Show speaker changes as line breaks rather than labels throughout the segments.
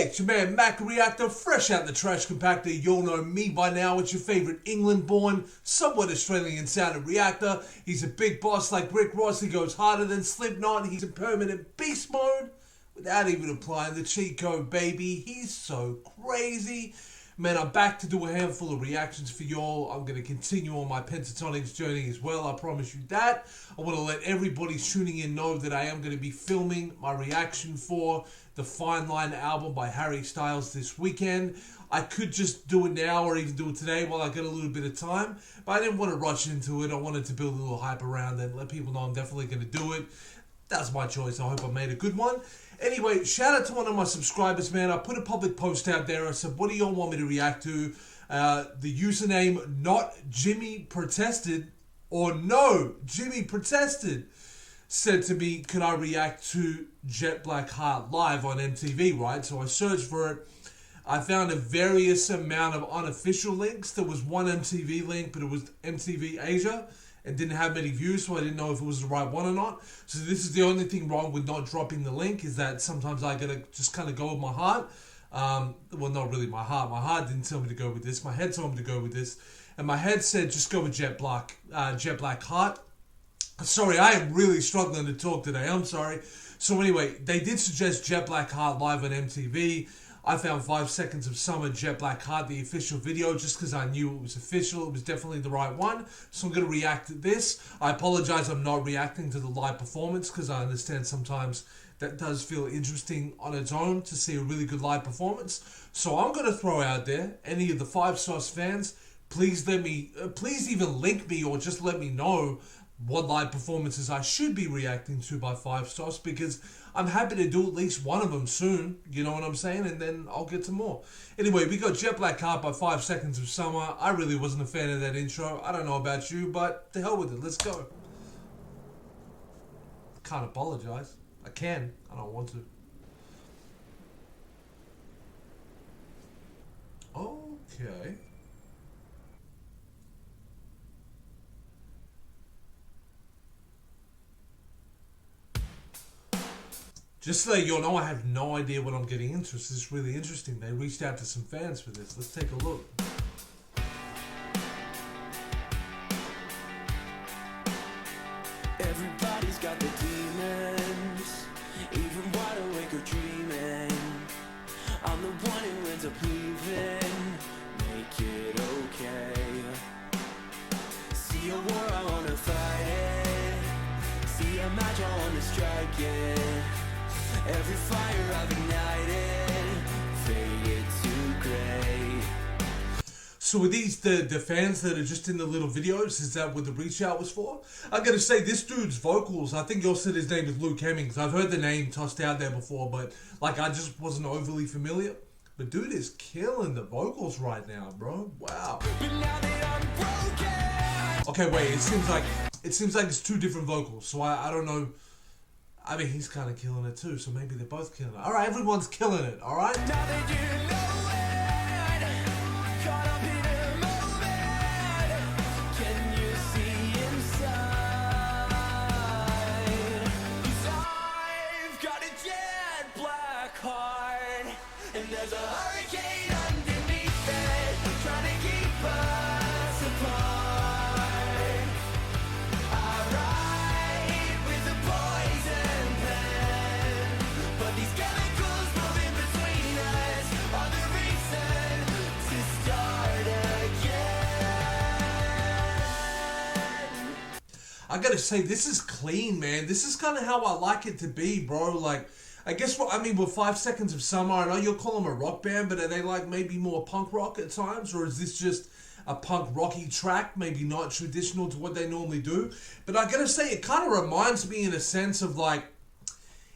It's your man Mac Reactor, fresh out the trash compactor. You'll know me by now. It's your favourite England-born, somewhat Australian-sounding Reactor. He's a big boss like Rick Ross. He goes harder than Slipknot. He's in permanent beast mode without even applying the cheat code, baby. He's so crazy. Man, I'm back to do a handful of reactions for y'all. I'm going to continue on my Pentatonics journey as well. I promise you that. I want to let everybody tuning in know that I am going to be filming my reaction for the Fine Line album by Harry Styles this weekend. I could just do it now or even do it today while I get a little bit of time, but I didn't want to rush into it. I wanted to build a little hype around it and let people know I'm definitely going to do it. That's my choice. I hope I made a good one. Anyway, shout out to one of my subscribers, man. I put a public post out there. I said, what do y'all want me to react to? The username, not Jimmy Protested, or no, Jimmy Protested, said to me, could I react to Jet Black Heart live on MTV, right? So I searched for it. I found a various amount of unofficial links. There was one MTV link, but it was MTV Asia and didn't have many views, so I didn't know if it was the right one or not. So this is the only thing wrong with not dropping the link, is that sometimes I gotta just kind of go with my heart. Well, not really my heart. My heart didn't tell me to go with this. My head told me to go with this. And my head said, just go with Jet Black Heart. Sorry, I am really struggling to talk today. I'm sorry. So anyway, they did suggest Jet Black Heart live on MTV. I found 5 Seconds of Summer, Jet Black Heart, the official video, just because I knew it was official. It was definitely the right one. So I'm going to react to this. I apologize I'm not reacting to the live performance, because I understand sometimes that does feel interesting on its own to see a really good live performance. So I'm going to throw out there, any of the 5 Sauce fans, please even link me or just let me know what live performances I should be reacting to by 5 Sauce, because I'm happy to do at least one of them soon, you know what I'm saying, and then I'll get to more. Anyway, we got Jet Black Heart by 5 Seconds of Summer. I really wasn't a fan of that intro. I don't know about you, but to hell with it. Let's go. Can't apologize. I can. I don't want to. Okay. Just so you'll know, I have no idea what I'm getting into. This is really interesting. They reached out to some fans for this. Let's take a look.
Everybody's got the demons, even wide awake or dreaming. I'm the one who ends up leaving. Make it okay. See a war, I wanna fight it. See a match, I wanna strike it. Every fire I've ignited, faded to gray.
So with these, the fans that are just in the little videos, is that what the reach out was for? I gotta say, this dude's vocals, I think y'all said his name is Luke Hemmings. I've heard the name tossed out there before, but like I just wasn't overly familiar. But dude is killing the vocals right now, bro. Wow.
But now that I'm broken.
Okay, wait, it seems like it's 2 different vocals, so I don't know. I mean, he's kind of killing it too, so maybe they're both killing it. All right, everyone's killing it, all right?
Now that you know it, caught up in a moment. Can you see inside? 'Cause I've got a jet black heart, and there's a hurricane underneath it, trying to keep us apart. I ride with a poison pen, but these chemicals moving between us are the reason to start again.
I gotta say, this is clean, man. This is kind of how I like it to be, bro. Like, I guess what I mean with 5 Seconds of Summer, I know you'll call them a rock band, but are they like maybe more punk rock at times, or is this just a punk rocky track, maybe not traditional to what they normally do? But I gotta say, it kind of reminds me in a sense of like,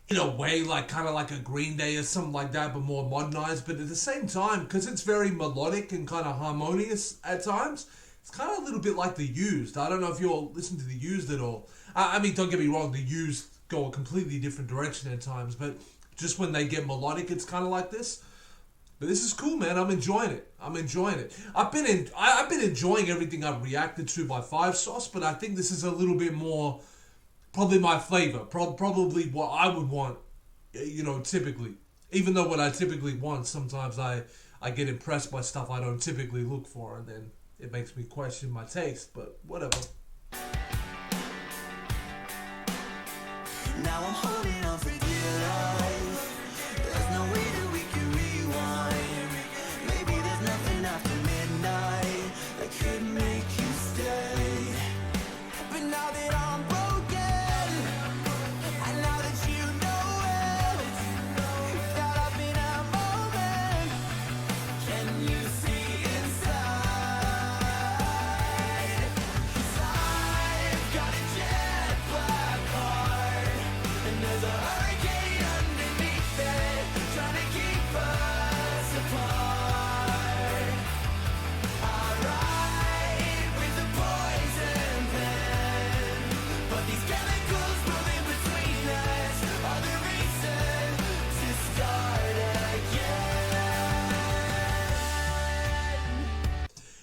in a way, like kind of like a Green Day or something like that, but more modernized. But at the same time, because it's very melodic and kind of harmonious at times, it's kind of a little bit like The Used. I don't know if you all listen to The Used at all. I mean, don't get me wrong, The Used go a completely different direction at times, but just when they get melodic, it's kind of like this. But this is cool, man. I'm enjoying it. I've been enjoying everything I've reacted to by 5 Sauce, but I think this is a little bit more probably my flavor. Probably what I would want, you know, typically. Even though what I typically want, sometimes I get impressed by stuff I don't typically look for, and then it makes me question my taste, but whatever.
Now I'm holding on for dear life. There's no way that we can rewind. Maybe there's nothing after midnight that could make you stay. But now that I'm broken, and now that you know it, caught up in a moment, can you see inside? 'Cause I've got a jet black heart, and there's a hurricane underneath it, trying to keep us apart. I write with a poison pen, but these chemicals moving between us are the reason to start again.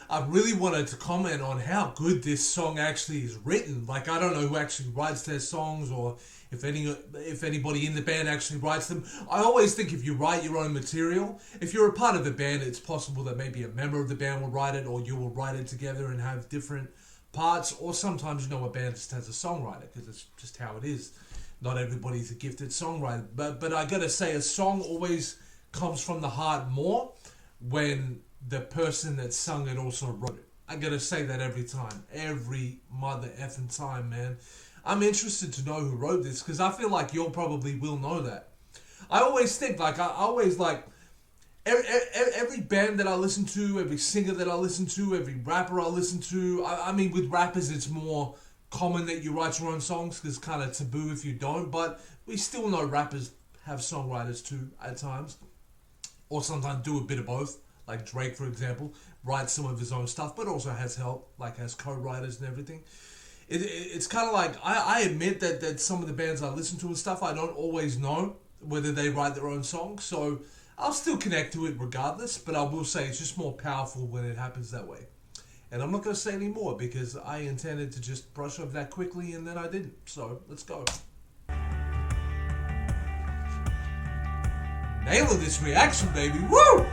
I really wanted to comment on how good this song actually is written. Like, I don't know who actually writes their songs, or if anybody in the band actually writes them. I always think if you write your own material, if you're a part of the band, it's possible that maybe a member of the band will write it, or you will write it together and have different parts. Or sometimes, a band just has a songwriter, because it's just how it is. Not everybody's a gifted songwriter. But I gotta say, a song always comes from the heart more when the person that sung it also wrote it. I gotta say that every time. Every mother effing time, man. I'm interested to know who wrote this, because I feel like you'll probably will know that. I always think, like, I always, like, every band that I listen to, every singer that I listen to, every rapper I listen to, I mean, with rappers it's more common that you write your own songs, because it's kind of taboo if you don't, but we still know rappers have songwriters too at times, or sometimes do a bit of both. Like Drake, for example, writes some of his own stuff, but also has help, like has co-writers and everything. It's kind of like, I admit that some of the bands I listen to and stuff, I don't always know whether they write their own songs, so I'll still connect to it regardless, but I will say it's just more powerful when it happens that way. And I'm not going to say any more, because I intended to just brush over that quickly, and then I didn't. So, let's go. Nailing this reaction, baby. Woo!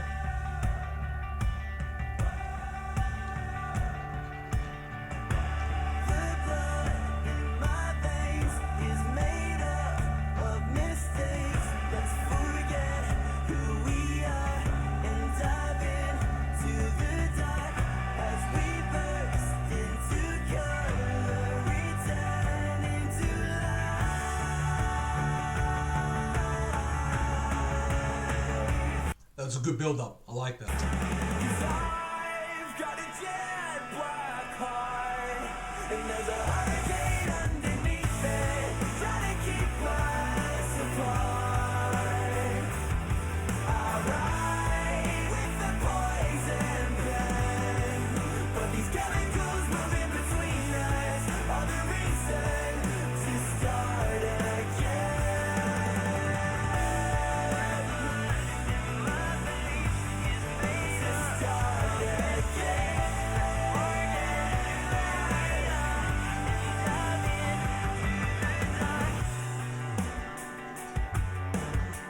That's a good build-up. I like that.
I've got a jet black heart, and there's a hurricane underneath it, trying to keep us apart. I write with a poison pen, but these chemicals moving between us are the reason to start again.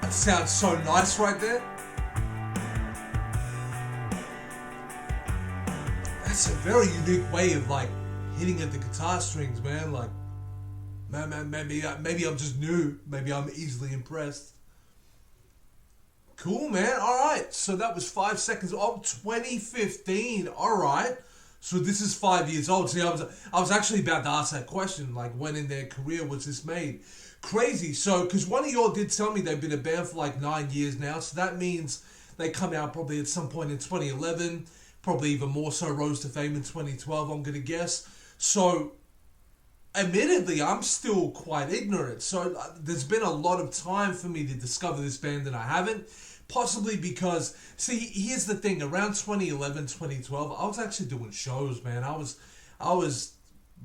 That sounds so nice right there. That's a very unique way of, like, hitting at the guitar strings, man. Like, man, maybe I'm just new. Maybe I'm easily impressed. Cool, man. All right. So that was 5 seconds of 2015. All right. So this is 5 years old. See, I was actually about to ask that question, like, when in their career was this made? Crazy. So, because one of y'all did tell me they've been a band for like 9 years now, so that means they come out probably at some point in 2011, probably even more so rose to fame in 2012, I'm going to guess. So, admittedly, I'm still quite ignorant. So, there's been a lot of time for me to discover this band and I haven't. Possibly because, see, here's the thing, around 2011, 2012, I was actually doing shows, man. I was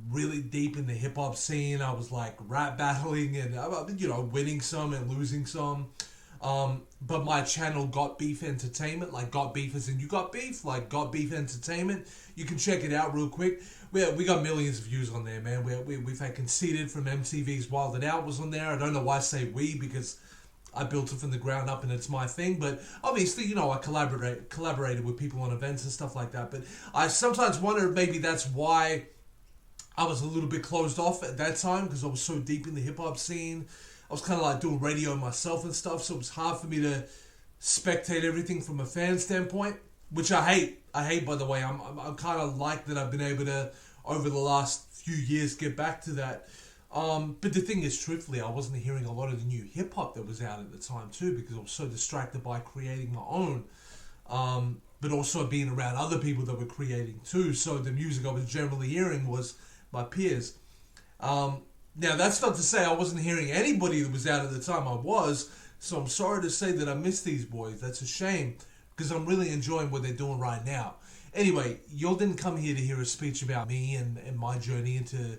really deep in the hip-hop scene. I was like rap battling and, winning some and losing some. But my channel Got Beef Entertainment, like Got Beef as in you got beef, like Got Beef Entertainment. You can check it out real quick. We got millions of views on there, man. We've had Conceited from MTV's Wild 'N Out was on there. I don't know why I say we, because I built it from the ground up and it's my thing. But obviously, you know, I collaborated with people on events and stuff like that. But I sometimes wonder if maybe that's why I was a little bit closed off at that time, because I was so deep in the hip hop scene. I was kind of like doing radio myself and stuff, so it was hard for me to spectate everything from a fan standpoint, which I hate. I hate, by the way. I'm kind of like that I've been able to, over the last few years, get back to that. But the thing is, truthfully, I wasn't hearing a lot of the new hip hop that was out at the time too, because I was so distracted by creating my own. But also being around other people that were creating too. So the music I was generally hearing was my peers. Now, that's not to say I wasn't hearing anybody that was out at the time. I was. So I'm sorry to say that I missed these boys. That's a shame, because I'm really enjoying what they're doing right now. Anyway, y'all didn't come here to hear a speech about me and my journey into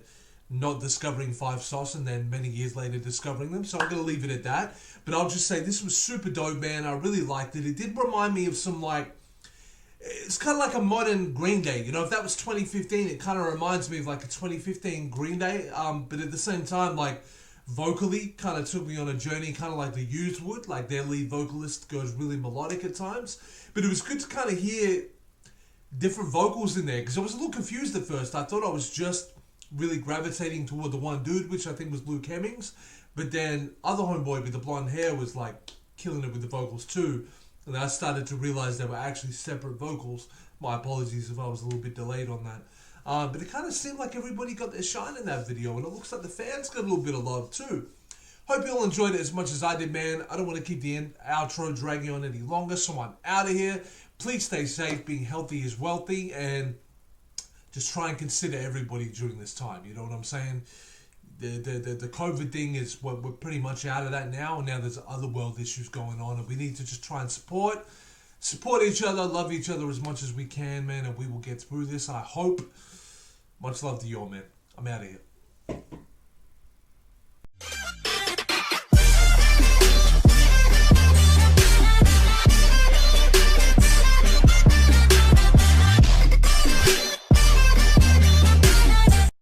not discovering Five Sauce and then many years later discovering them. So I'm going to leave it at that. But I'll just say this was super dope, man. I really liked it. It did remind me of some, like, it's kind of like a modern Green Day. You know, if that was 2015, it kind of reminds me of like a 2015 Green Day. But at the same time, like, vocally kind of took me on a journey, kind of like the Used would. Like, their lead vocalist goes really melodic at times. But it was good to kind of hear different vocals in there, because I was a little confused at first. I thought I was just really gravitating toward the one dude, which I think was Luke Hemmings. But then other homeboy with the blonde hair was like killing it with the vocals too. And I started to realize they were actually separate vocals. My apologies if I was a little bit delayed on that. But it kind of seemed like everybody got their shine in that video, and it looks like the fans got a little bit of love too. Hope you all enjoyed it as much as I did, man. I don't want to keep the outro dragging on any longer, so I'm out of here. Please stay safe. Being healthy is wealthy, and just try and consider everybody during this time. You know what I'm saying? The COVID thing is what we're pretty much out of that now, and now there's other world issues going on, and we need to just try and support each other, love each other as much as we can, man, and we will get through this, I hope. Much love to you all, man. I'm out of here.